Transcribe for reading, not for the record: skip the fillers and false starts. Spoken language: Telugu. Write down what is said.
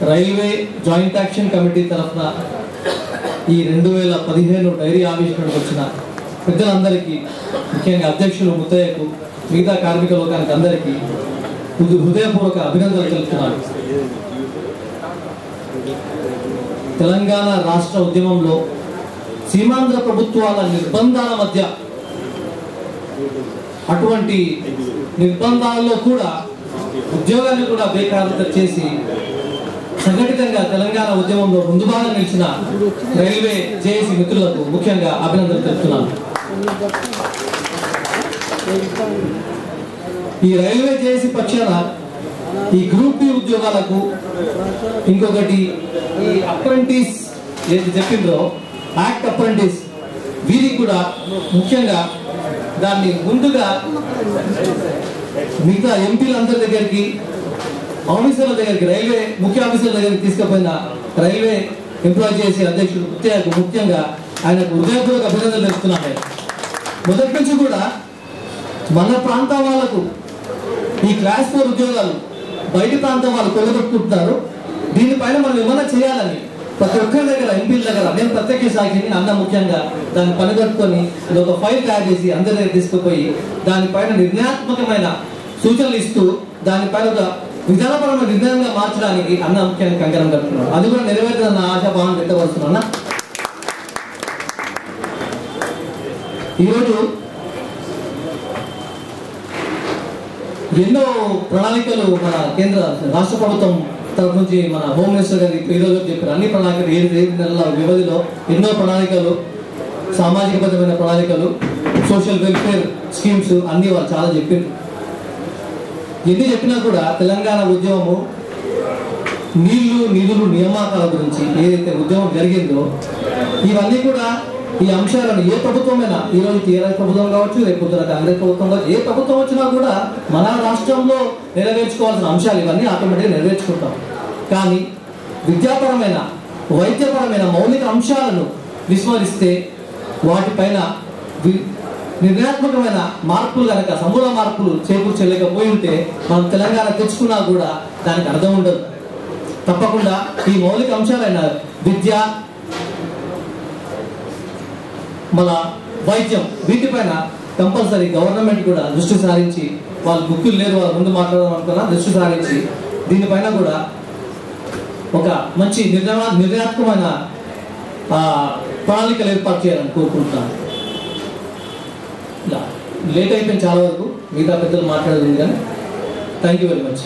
రైల్వే జాయింట్ యాక్షన్ కమిటీ తరఫున ఈ 2015 డైరీ ఆవిష్కరణకు వచ్చిన పెద్దలందరికీ, ముఖ్యంగా అధ్యక్షులు ముత్తయ్యకు, మిగతా కార్మిక లోకానికి అందరికీ హృదయపూర్వక అభినందనలు తెలుపుతున్నాను. తెలంగాణ రాష్ట్ర ఉద్యమంలో సీమాంధ్ర ప్రభుత్వాల నిర్బంధాల మధ్య, అటువంటి నిర్బంధాలలో కూడా ఉద్యోగాన్ని కూడా బేఖాతరు చేసి సంఘటితంగా తెలంగాణ ఉద్యమంలో ముందు భాగం నిలిచిన రైల్వే జేఏసీ మిత్రులకు ముఖ్యంగా అభినందనలు తెలుపుతున్నాను. ఈ రైల్వే జేఏసీ పక్షాన ఈ గ్రూప్ బి ఉద్యోగాలకు, ఇంకొకటి ఈ అప్రెంటిస్ ఏది చెప్పిండ్రో యాక్ట్ అప్రెంటిస్, వీరికి కూడా ముఖ్యంగా దాన్ని ముందుగా మిగతా ఎంపీలందరి దగ్గరికి, ఆఫీసర్ల దగ్గరికి, రైల్వే ముఖ్య ఆఫీసర్ల దగ్గరికి తీసుకుపోయిన రైల్వే ఎంప్లాయ్ చేసి అధ్యక్షుడు ముత్యాకు ముఖ్యంగా ఆయనకు హృదయపూర్వక అభినందనలు తెలుపుతున్నాను. మొదటి నుంచి కూడా మన ప్రాంతం వాళ్ళకు ఈ క్లాస్ 4 ఉద్యోగాలు బయట ప్రాంతం వాళ్ళు కొలగొట్టుకుంటున్నారు. దీనిపైన మనం ఏమైనా చేయాలని ప్రతి ఒక్కరి దగ్గర, ఎంపీల దగ్గర, నేను ప్రత్యేక సాక్షిని అన్న ముఖ్యంగా దాన్ని పనిగట్టుకొని ఇది ఒక ఫైల్ తయారు చేసి అందరి దగ్గర తీసుకుపోయి దానిపైన నిర్ణయాత్మకమైన సూచనలు ఇస్తూ దానిపైన ఒక విధానపరమైన నిర్ణయంగా మార్చడానికి అన్న ముఖ్యంగా కంకణం కట్టుకున్నాడు. అది కూడా నెరవేర్చిన ఆశాభావాన్ని వ్యక్తపరుస్తున్నా. ఈరోజు ఎన్నో ప్రణాళికలు మన కేంద్ర రాష్ట్ర ప్రభుత్వం తరఫు నుంచి మన హోమ్ మినిస్టర్ గారు ఈరోజు చెప్పారు. అన్ని ప్రణాళికలు 7 నెలల వ్యవధిలో ఎన్నో ప్రణాళికలు, సామాజికబద్ధమైన ప్రణాళికలు, సోషల్ వెల్ఫేర్ స్కీమ్స్ అన్ని వాళ్ళు చాలా చెప్పారు. ఎన్ని చెప్పినా కూడా తెలంగాణ ఉద్యమము నీళ్లు, నిధులు, నియామకాల గురించి ఏదైతే ఉద్యమం జరిగిందో ఇవన్నీ కూడా ఈ అంశాలను ఏ ప్రభుత్వమైనా, ఈరోజు టీఆర్ఎస్ ప్రభుత్వం కావచ్చు, రేపు కాంగ్రెస్ ప్రభుత్వం కావచ్చు, ఏ ప్రభుత్వం వచ్చినా కూడా మన రాష్ట్రంలో నెరవేర్చుకోవాల్సిన అంశాలు ఇవన్నీ ఆటోమేటిక్గా నెరవేర్చుకుంటాం. కానీ విద్యాపరమైన, వైద్యపరమైన మౌలిక అంశాలను విస్మరిస్తే, వాటిపైన నిర్ణయాత్మకమైన మార్పులు కనుక, సమూల మార్పులు చేకూర్చలేకపోయి ఉంటే మనం తెలంగాణ తెచ్చుకున్నా కూడా దానికి అర్థం ఉండదు. తప్పకుండా ఈ మౌలిక అంశాలైన విద్య, మన వైద్యం, వీటిపైన కంపల్సరీ గవర్నమెంట్ కూడా దృష్టి సారించి, వాళ్ళు బుక్కులు లేదు, వాళ్ళ ముందు మాట్లాడదాం అనుకున్నా, దృష్టి సారించి దీనిపైన కూడా ఒక మంచి నిర్ణయాత్మకమైన ప్రణాళికలు ఏర్పాటు చేయాలని కోరుకుంటున్నాను. ఇలా లేట్ అయిపోయింది చాలా వరకు, మిగతా పెద్దలు మాట్లాడలేదు కానీ థ్యాంక్ యూ వెరీ మచ్.